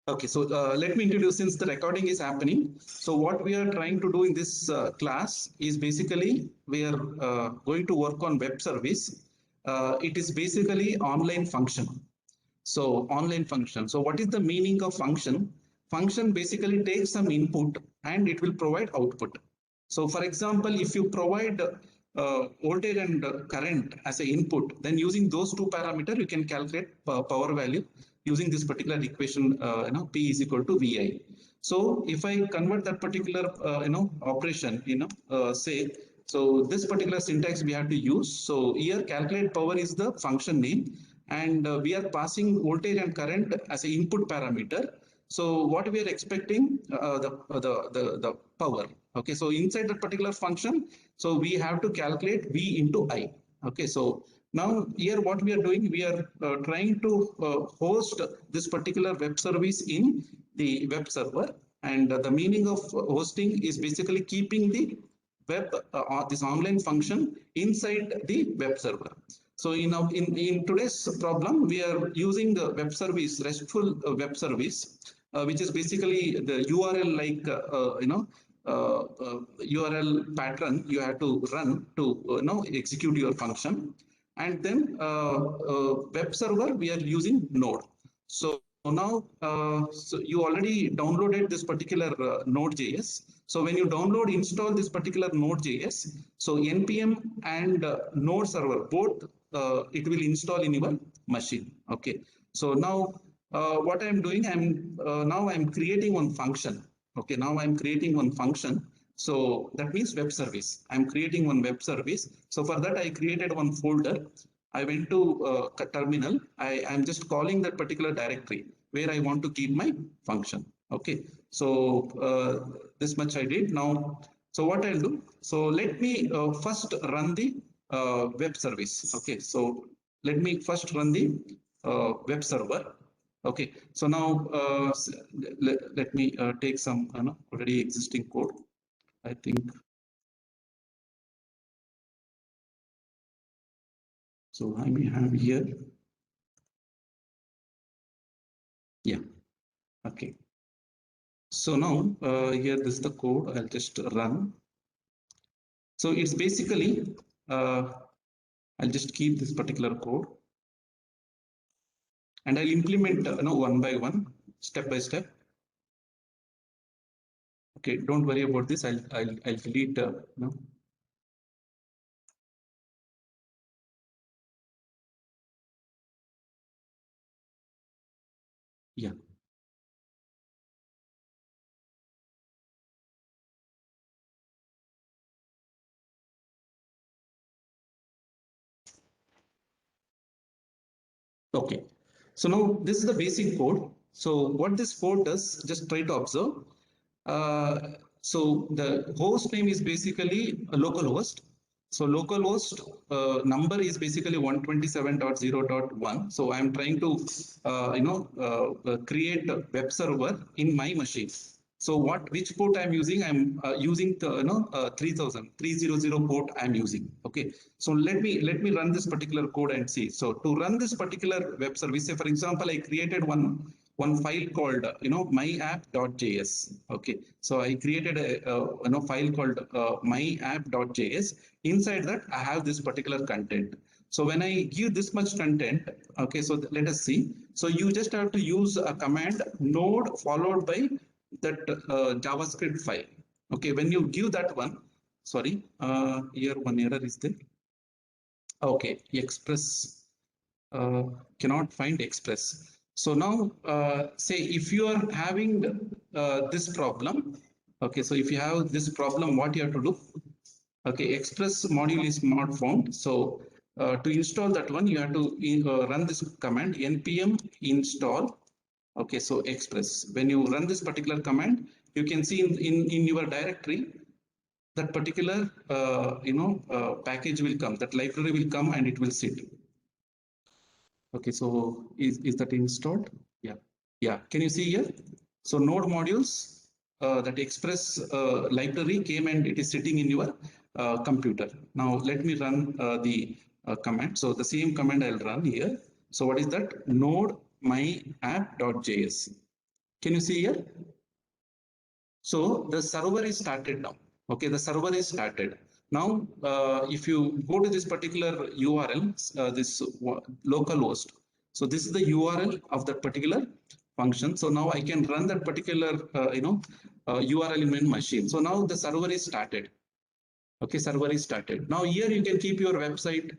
Okay, so let me introduce, since the recording is happening. So what we are trying to do in this class is basically we are going to work on web service. It is basically online function. So online function. So what is the meaning of function? Function basically takes some input and it will provide output. So for example, if you provide voltage and current as an input, then using those two parameters, you can calculate power value using this particular equation, P is equal to VI. So if I convert that particular, operation, say, so this particular syntax we have to use. So here calculate power is the function name, and we are passing voltage and current as an input parameter. So what we are expecting, the power. Okay, so inside that particular function, so we have to calculate V into I. Okay, so now here what we are doing, we are trying to host this particular web service in the web server, and the meaning of hosting is basically keeping the web this online function inside the web server. So in today's problem, we are using the web service, RESTful web service, which is basically the URL like URL pattern you have to run to execute your function, and then web server we are using Node. So now, so you already downloaded this particular Node.js. So when you download, install this particular Node.js, so npm and Node server both it will install in your machine. Okay. So now what I'm doing, I'm creating one function. Okay. Now I'm creating one function. So that means web service. I'm creating one web service. So for that, I created one folder. I went to terminal. I'm just calling that particular directory where I want to keep my function. Okay. So this much I did. Now, so what I'll do, so let me first run the web service. Okay. So let me first run the web server. Okay. So now let me take some already existing code. I think. So I may have here. Yeah. Okay. So now here this is the code. I'll just run. So it's basically I'll just keep this particular code, and I'll implement one by one, step by step. Okay, don't worry about this. I'll delete yeah. Okay. So now this is the basic code. So what this code does, just try to observe. So the host name is basically a local host. So localhost number is basically 127.0.1. So I'm trying to create a web server in my machine. So which port I'm using? I'm using the 300 port I'm using. Okay. So let me run this particular code and see. So to run this particular web service, say for example, I created one file called myapp.js. Okay, so I created a file called myapp.js. Inside that I have this particular content. So when I give this much content, okay, so let us see. So you just have to use a command node followed by that JavaScript file. Okay, when you give that one, sorry, here one error is there. Okay, express cannot find express. So now, say if you are having this problem, okay, so if you have this problem, what you have to do? Okay, express module is not found. So to install that one, you have to run this command npm install. Okay, so express. When you run this particular command, you can see in your directory that particular package will come, that library will come and it will sit. Okay, so is that installed? Yeah, yeah. Can you see here? So node modules, that express library came and it is sitting in your computer. Now let me run the command. So the same command I'll run here. So what is that? Node my app.js. Can you see here? So the server is started now. Okay, the server is started. Now, if you go to this particular URL, this local host. So this is the URL of that particular function. So now I can run that particular, URL in my machine. So now the server is started. Okay, server is started. Now here you can keep your website.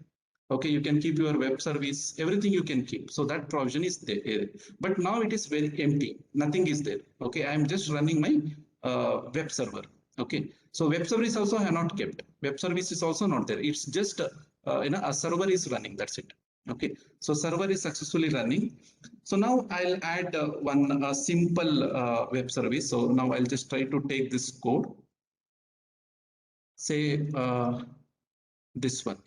Okay, you can keep your web service, everything you can keep. So that provision is there. But now it is very empty. Nothing is there. Okay, I am just running my web server. Okay, so web service also I have not kept. Web service is also not there. It's just a server is running. That's it. Okay, so server is successfully running. So now I'll add one simple web service. So now I'll just try to take this code. Say this one.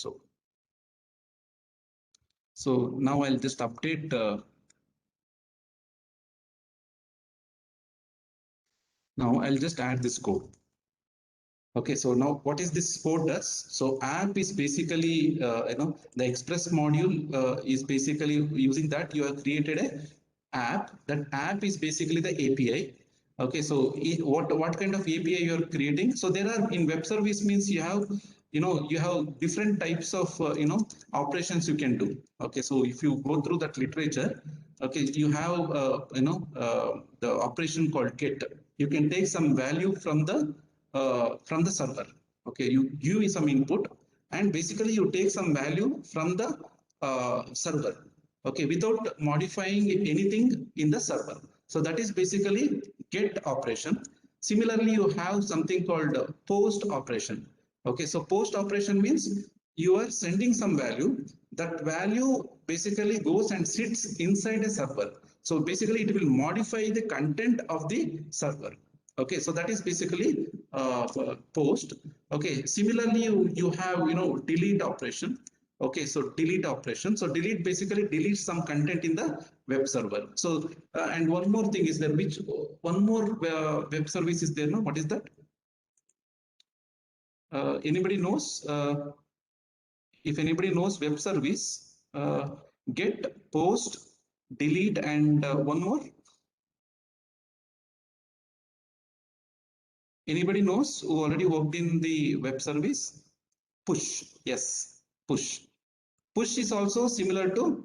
So now I'll just update. Now I'll just add this code. Okay, so now what is this code does? So app is basically, the Express module is basically using that you have created a app. That app is basically the API. Okay, so what kind of API you are creating? So there are in web service means you have different types of operations you can do. Okay, so if you go through that literature, okay, you have the operation called get. You can take some value from the server. Okay, you give some input and basically you take some value from the server. Okay, without modifying anything in the server. So that is basically get operation. Similarly, you have something called post operation. Okay, so post operation means you are sending some value. That value basically goes and sits inside a server. So basically it will modify the content of the server. Okay, so that is basically post. Okay, similarly you have delete operation. Okay, so delete operation. So delete basically deletes some content in the web server. So and one more thing is there, which one more web service is there now. What is that? Anybody knows? If anybody knows web service, get, post, delete, and one more. Anybody knows who already worked in the web service? Push. Yes, push. Push is also similar to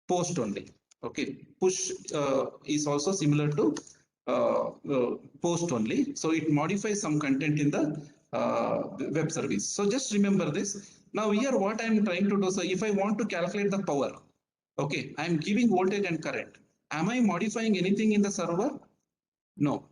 post only. Okay, push is also similar to post only. So it modifies some content in the web service. So just remember this. Now here what I am trying to do, so if I want to calculate the power, okay, I am giving voltage and current. Am I modifying anything in the server? No,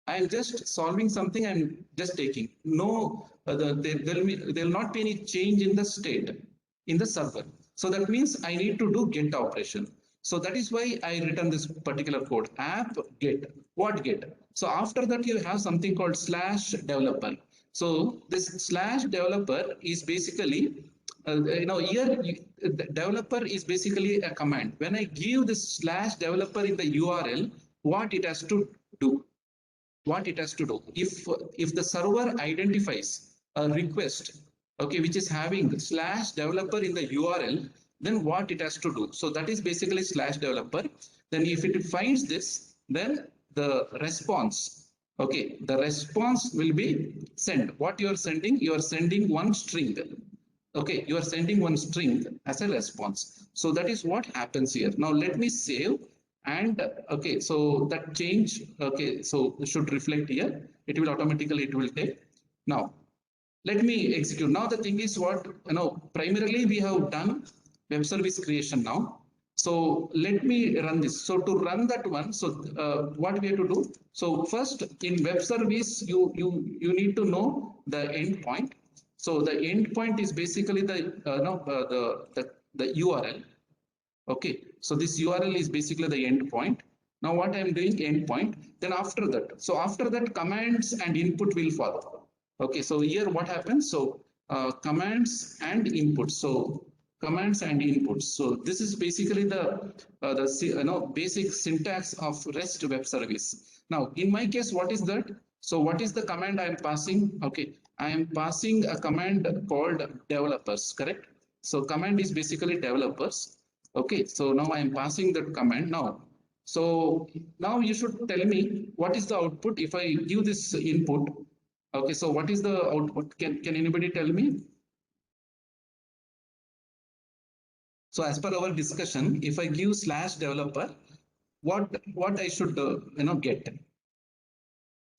I am just solving something. I'm just taking. No, there will not be any change in the state in the server. So that means I need to do get operation. So that is why I written this particular code app get. What get? So after that you have something called slash developer. So this slash developer is basically here the developer is basically a command. When I give this slash developer in the URL, what it has to do? What it has to do, if the server identifies a request, okay, which is having slash developer in the URL, then what it has to do? So that is basically slash developer. Then if it finds this, then the response, okay, the response will be send. What you are sending? You are sending one string. Okay, you are sending one string as a response. So that is what happens here. Now let me save. And okay, so that change, okay, so should reflect here. It will automatically, it will take. Now let me execute. Now the thing is what, primarily we have done web service creation now. So let me run this. So to run that one, so what we have to do? So first in web service, you need to know the endpoint. So the endpoint is basically the URL. Okay, so this URL is basically the endpoint. Now what I am doing endpoint, then after that, so after that commands and input will follow. Okay, so here what happens? So commands and inputs. So commands and inputs. So this is basically the basic syntax of REST web service. Now in my case, what is that? So what is the command I am passing? Okay, I am passing a command called developers, correct? So command is basically developers. Okay, so now I am passing that command. Now So now you should tell me what is the output if I give this input. Okay, so what is the output? Can anybody tell me? So as per our discussion, if I give slash developer, what I should get?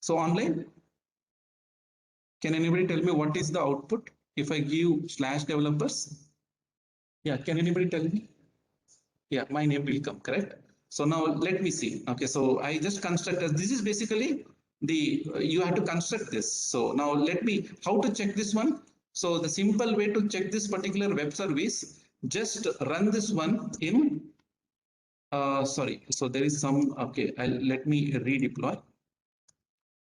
So online, can anybody tell me what is the output if I give slash developers? Yeah, can anybody tell me? Yeah, my name will come, correct? So now let me see. Okay, so I just constructed, this is basically you have to construct this. So now let me, how to check this one? So the simple way to check this particular web service, just run this one in, sorry. So there is some, okay, let me redeploy,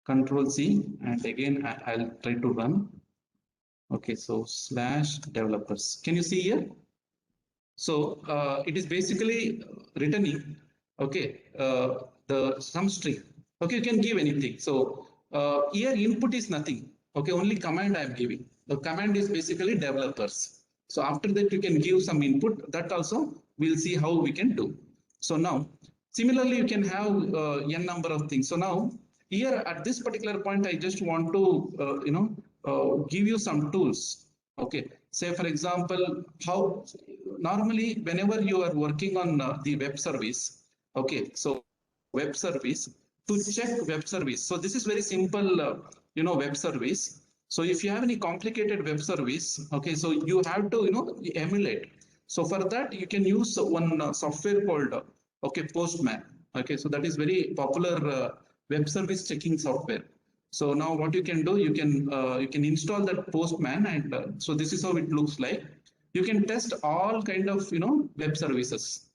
Control C, and again, I'll try to run. Okay, so slash developers. Can you see here? So it is basically returning, okay, the some string. Okay, you can give anything. So here input is nothing. Okay, only command I am giving. The command is basically developers. So after that you can give some input. That also we'll see how we can do. So now similarly you can have n number of things. So now here at this particular point I just want to give you some tools. Okay, say for example, how normally whenever you are working on the web service, okay, so web service, to check web service. So this is very simple, web service. So if you have any complicated web service, okay, so you have to, emulate. So for that, you can use one software called, okay, Postman. Okay, so that is very popular web service checking software. So now what you can install that Postman, and so this is how it looks like. You can test all kind of web services.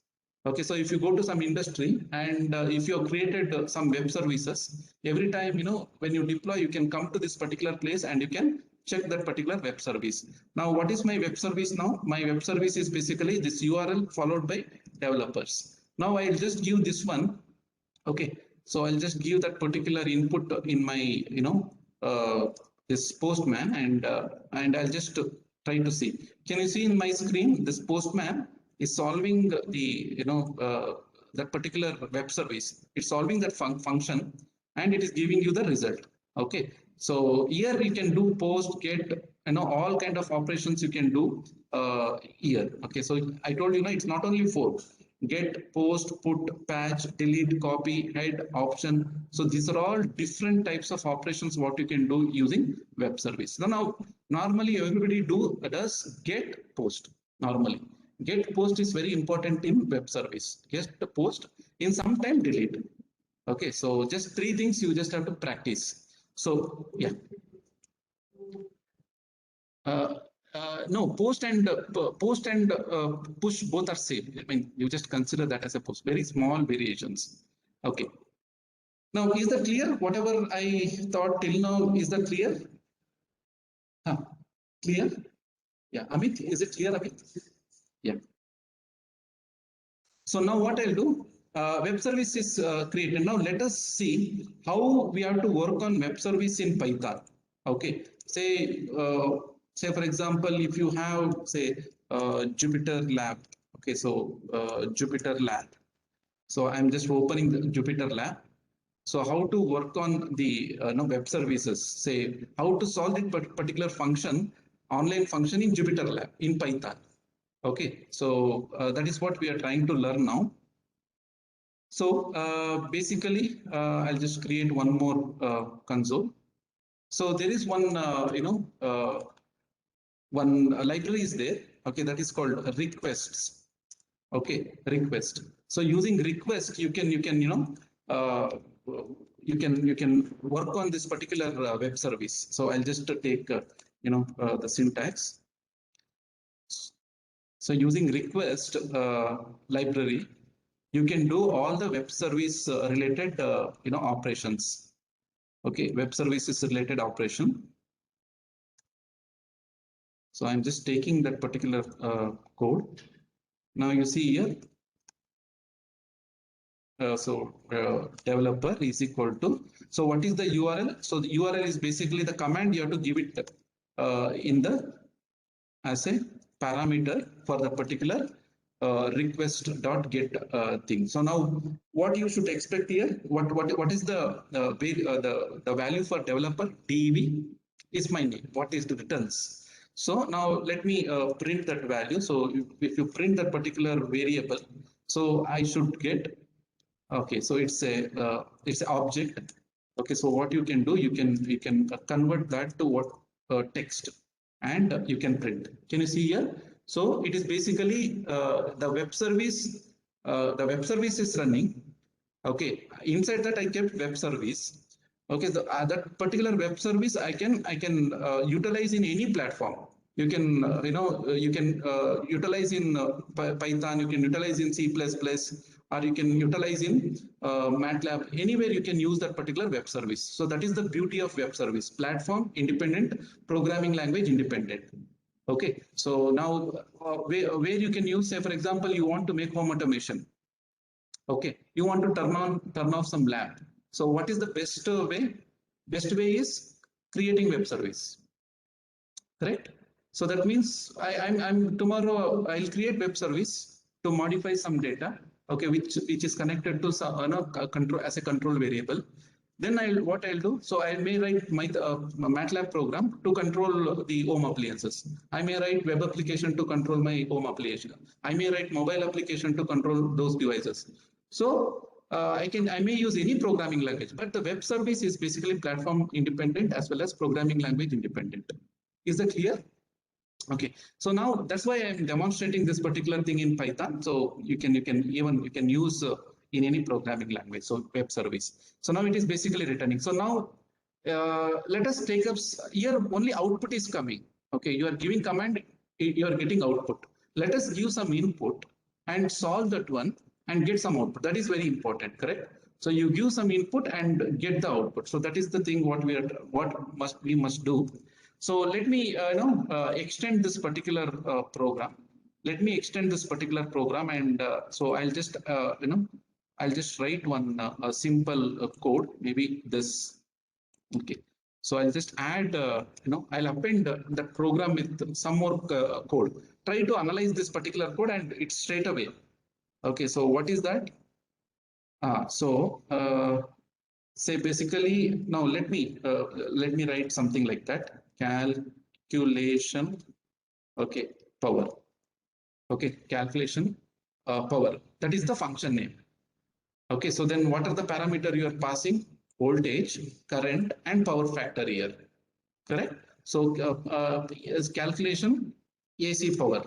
Okay, so if you go to some industry and if you have created some web services, every time when you deploy, you can come to this particular place and you can check that particular web service. Now, what is my web service now? My web service is basically this URL followed by developers. Now I'll just give this one. Okay, so I'll just give that particular input in my this Postman, and I'll just try to see. Can you see in my screen this Postman is solving the that particular web service. It's solving that function and it is giving you the result. Okay, so here you can do post, get, all kind of operations you can do here. Okay, so I told you, it's not only for get, post, put, patch, delete, copy, head, option. So these are all different types of operations what you can do using web service. Now normally everybody does get, post. Normally get, post is very important in web service. Get, post, in some time delete. Okay, so just three things you just have to practice. So yeah. No, post and push both are same. I mean, you just consider that as a post. Very small variations. Okay. Now, is that clear? Whatever I thought till now, is that clear? Huh. Clear? Yeah. Amit, is it clear, Amit? Yeah. So now what I'll do, web service is created. Now let us see how we have to work on web service in Python. Okay. Say for example, if you have say Jupyter Lab. Okay, so Jupyter Lab. So I'm just opening the Jupyter Lab. So how to work on the web services? Say how to solve that particular function, online function in Jupyter Lab in Python. Okay, so that is what we are trying to learn now. So basically, I'll just create one more console. So there is one, one library is there. Okay, that is called requests. Okay, request. So using request, you can you can work on this particular web service. So I'll just take the syntax. So using request library, you can do all the web service related operations. Okay, web services related operation. So I'm just taking that particular code. Now you see here. Developer is equal to, so what is the URL? So the URL is basically the command you have to give it in the as a parameter for the particular request.get thing. So now what you should expect here, what is the value for developer? dev is my name, what is the returns. So now let me print that value. So if you print that particular variable, so I should get, okay, so it's an object. Okay, so what you can do, you can convert that to what text, and you can print. Can you see here? So it is basically the web service. The web service is running. Okay, inside that I kept web service. Okay, that particular web service I can utilize in any platform. You can you can utilize in Python. You can utilize in C++, or you can utilize in MATLAB. Anywhere you can use that particular web service. So that is the beauty of web service: platform independent, programming language independent. Okay, so now where you can use, say for example, you want to make home automation. Okay, you want to turn off some lamp. So what is the best way? Best way is creating web service, correct? So that means I'm tomorrow I'll create web service to modify some data, okay, which is connected to some control as a control variable. Then what I'll do, so I may write my MATLAB program to control the home appliances. I may write web application to control my home application. I may write mobile application to control those devices. So I may use any programming language, but the web service is basically platform independent as well as programming language independent. Is that clear? Okay, so now that's why I'm demonstrating this particular thing in Python. So you can use in any programming language. So web service. So now it is basically returning. So now let us take up here. Only output is coming. Okay, you are giving command, you are getting output. Let us give some input and solve that one and get some output. That is very important, correct? So you give some input and get the output. So that is the thing what we must do. So let me extend this particular program. Let me extend this particular program, and so I'll just I'll just write one a simple code, maybe this. Okay, so I'll just add I'll append that program with some more code. Try to analyze this particular code, and it's straight away. Okay, so what is that? Say basically now let me write something like that. Calculation, okay, power. Okay, calculation power. That is the function name. Okay, so then what are the parameter you are passing? Voltage, current, and power factor here. Correct? So as calculation AC power.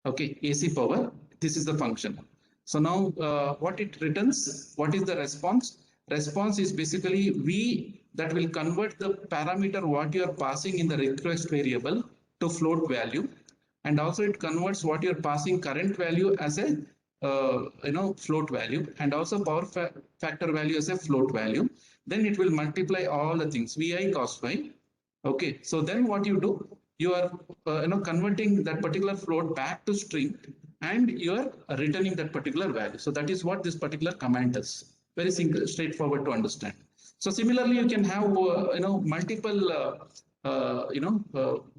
Okay, AC power. This is the function. So now what it returns? What is the response? Response is basically V that will convert the parameter what you are passing in the request variable to float value, and also it converts what you're passing current value as a float value, and also power factor value as a float value. Then it will multiply all the things Vi cos phi. Okay, so then what you do, you are converting that particular float back to string, and you are returning that particular value. So that is what this particular command does. Very simple, straightforward to understand. So similarly, you can have multiple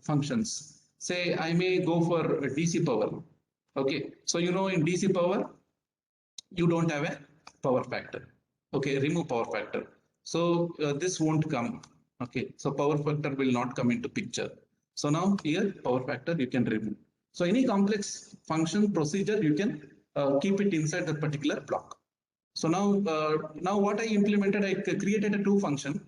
functions. Say I may go for DC power. Okay, so in DC power, you don't have a power factor. Okay, remove power factor. So this won't come. Okay, so power factor will not come into picture. So now here power factor you can remove. So any complex function procedure you can keep it inside that particular block. So now what I implemented, I created a two function.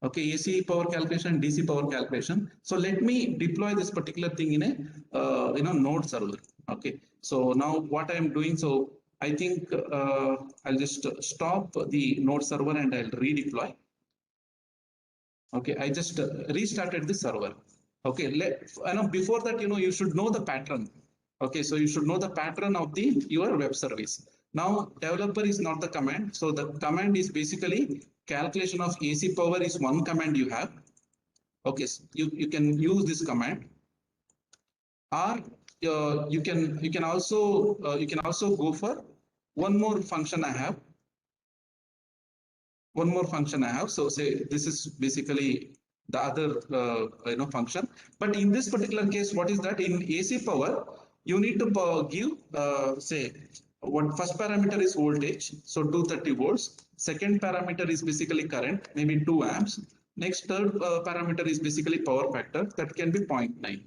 Okay, AC power calculation, DC power calculation. So let me deploy this particular thing in a node server. Okay, so now what I am doing, so I think I'll just stop the node server and I'll redeploy. Okay, I just restarted the server. Okay, before that, you should know the pattern. Okay, so you should know the pattern of your web service. Now, developer is not the command. So the command is basically calculation of AC power is one command you have. Okay, so you can use this command, or you can also go for one more function I have. One more function I have. So say this is basically the other function. But in this particular case, what is that? In AC power, you need to give, say, what first parameter is voltage, so 230 volts. Second parameter is basically current, maybe 2 amps. Next, third parameter is basically power factor, that can be 0.9.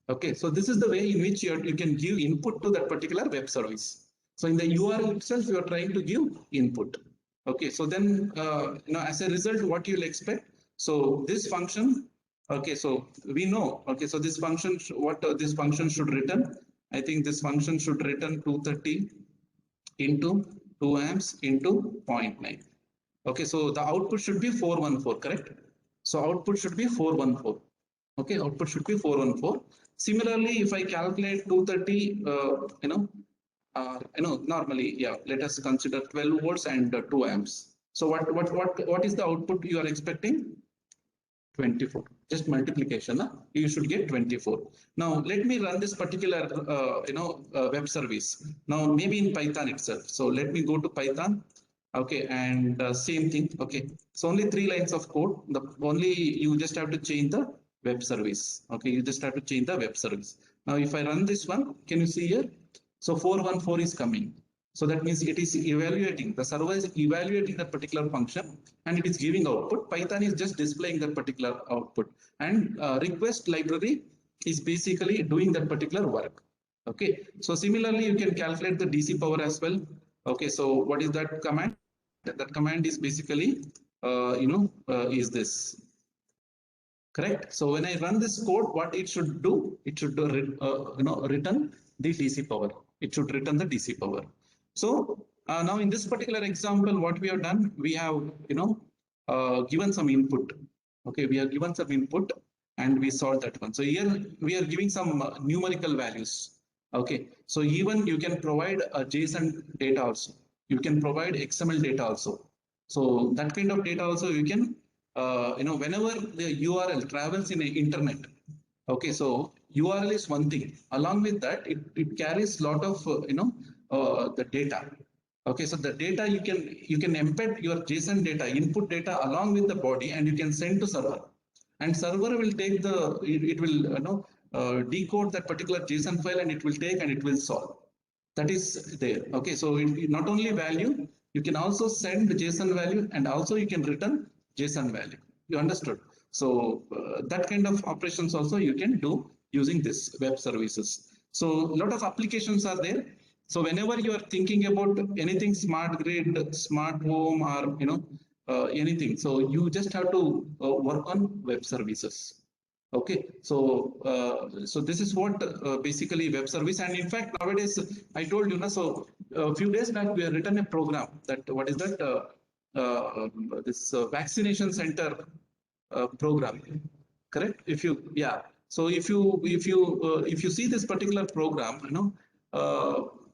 Okay, so this is the way in which you can give input to that particular web service. So in the URL itself, you are trying to give input. Okay, so then as a result, what you'll expect. So this function, okay, so we know. Okay, so this function, what this function should return. I think this function should return 230 into 2 amps into 0.9. Okay, so the output should be 414, correct? So output should be 414. Okay, output should be 414. Similarly, if I calculate 230, normally, yeah, let us consider 12 volts and 2 amps. So what is the output you are expecting? 24. Just multiplication, huh? You should get 24. Now let me run this particular web service. Now maybe in Python itself. So let me go to Python. Okay, and same thing. Okay, so only 3 lines of code. The only you just have to change the web service. Okay, you just have to change the web service. Now if I run this one, can you see here? So 414 is coming. So that means it is evaluating, the server is evaluating that particular function and it is giving output. Python is just displaying that particular output, and request library is basically doing that particular work. Okay, so similarly, you can calculate the DC power as well. Okay, so what is that command? That command is basically, is this. Correct. So when I run this code, what it should do, it should return the DC power. It should return the DC power. So now in this particular example, what we have done, we have given some input. Okay, we have given some input and we solved that one. So here we are giving some numerical values. Okay, so even you can provide a JSON data also. You can provide XML data also. So that kind of data also you can whenever the URL travels in the internet. Okay, so URL is one thing. Along with that, it carries a lot of the data. Okay, so the data you can embed your JSON data, input data along with the body, and you can send to server. And server will take it will decode that particular JSON file, and it will take and it will solve. That is there. Okay, so not only value, you can also send JSON value, and also you can return JSON value. You understood? So that kind of operations also you can do using this web services. So a lot of applications are there. So whenever you are thinking about anything smart grid, smart home, or anything, so you just have to work on web services. Okay, so this is what basically web service, and in fact nowadays I told you, so a few days back we have written a program that what is that this vaccination center program, correct? If you so if you see this particular program,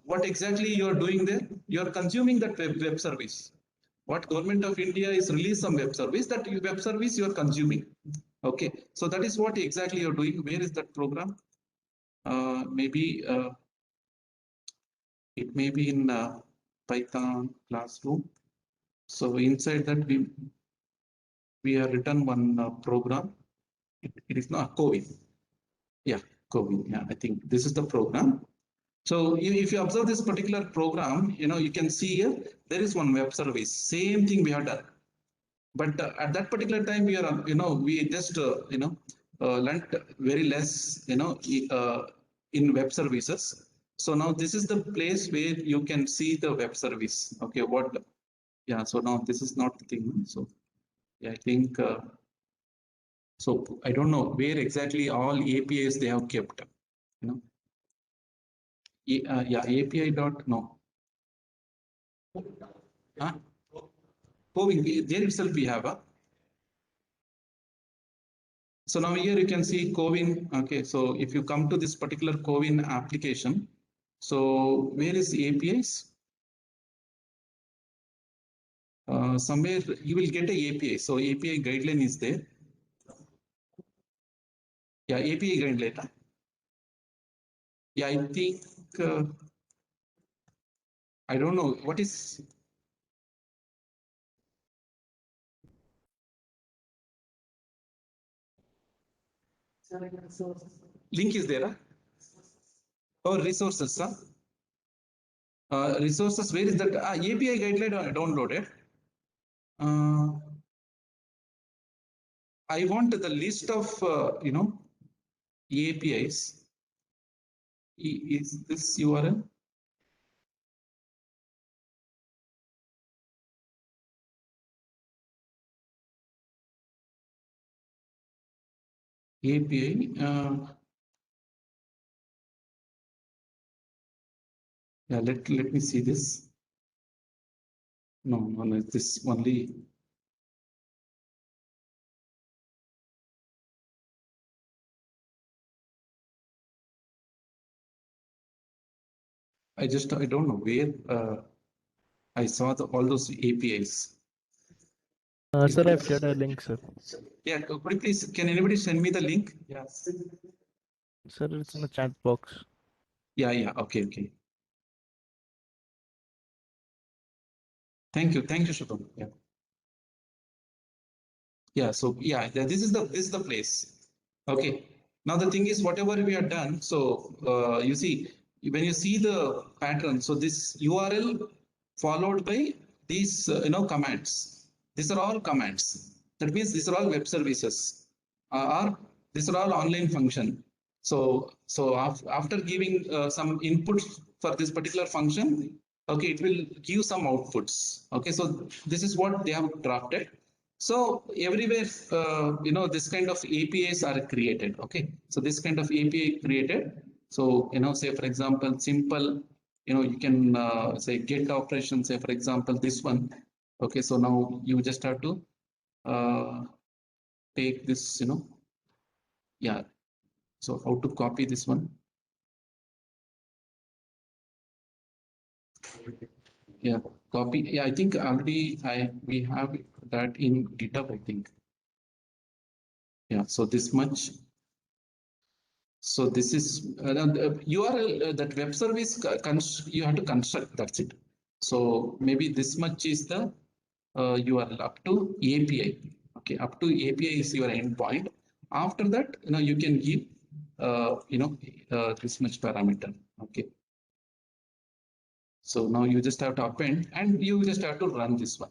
what exactly you are doing there, you are consuming that web service. What government of India is released some web service, that web service you are consuming. Okay, so that is what exactly you're doing. Where is that program? Maybe it may be in Python classroom. So inside that we have written one program. It is not CoWIN. Yeah, CoWIN. Yeah, I think this is the program. So if you observe this particular program, you can see here there is one web service. Same thing we have done. But at that particular time, we just learned very less in web services. So now this is the place where you can see the web service. Okay, so now this is not the thing. So yeah, I think so. I don't know where exactly all APIs they have kept. You know, yeah, API dot no. Huh? There itself we have a. So now here you can see CoWIN. Okay, so if you come to this particular CoWIN application, so where is the APIs? Somewhere you will get a API. So API guideline is there. Yeah, API guideline. Yeah, I think I don't know what is. Link is there. Huh? Oh, resources, huh? Resources, where is that? API guideline downloaded. I want the list of, APIs. Is this URL? API. Yeah, let me see this. No, this only. I don't know where I saw all those APIs. Sir, I've shared a link, sir. Yeah, could you please, can anybody send me the link? Yes. Sir, it's in the chat box. Yeah, okay. Thank you, Shubham. Yeah, so yeah, this is the place. Okay. Now the thing is, whatever we have done, so you see, when you see the pattern, so this URL followed by these commands. These are all commands. That means these are all web services, or these are all online function. So after giving some inputs for this particular function, okay, it will give some outputs. Okay, so this is what they have drafted. So everywhere, this kind of APIs are created. Okay, so this kind of API created. So say for example, simple, you can say get operation. Say for example, this one. Okay, so now you just have to take this. Yeah. So how to copy this one? Yeah, copy. Yeah, I think already we have that in GitHub. I think. Yeah. So this much. So this is URL that web service you have to construct. That's it. So maybe this much is the URL up to API. Okay, up to API is your endpoint. After that, you can give this much parameter. Okay. So now you just have to append and you just have to run this one.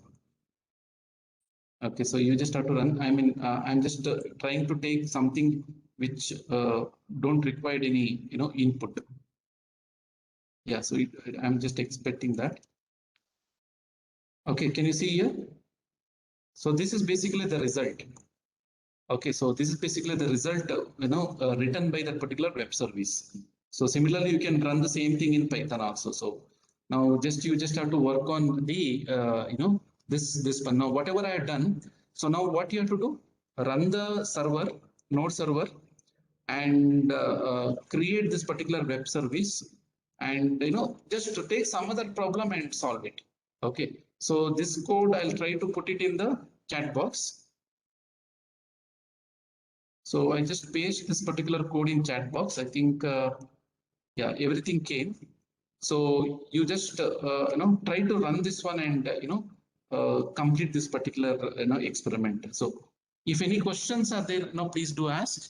Okay, so you just have to run. I mean, I'm just trying to take something which don't require any, input. Yeah, so I'm just expecting that. Okay, can you see here? So this is basically the result. Okay, so this is basically the result, written by that particular web service. So similarly, you can run the same thing in Python also. So now you just have to work on the, this one. Now whatever I have done. So now what you have to do? Run the server, node server, and create this particular web service, and just to take some other problem and solve it. Okay, so this code I'll try to put it in the chat box. So I just paste this particular code in chat box. I think yeah, everything came. So you just try to run this one and complete this particular experiment. So if any questions are there, please do ask.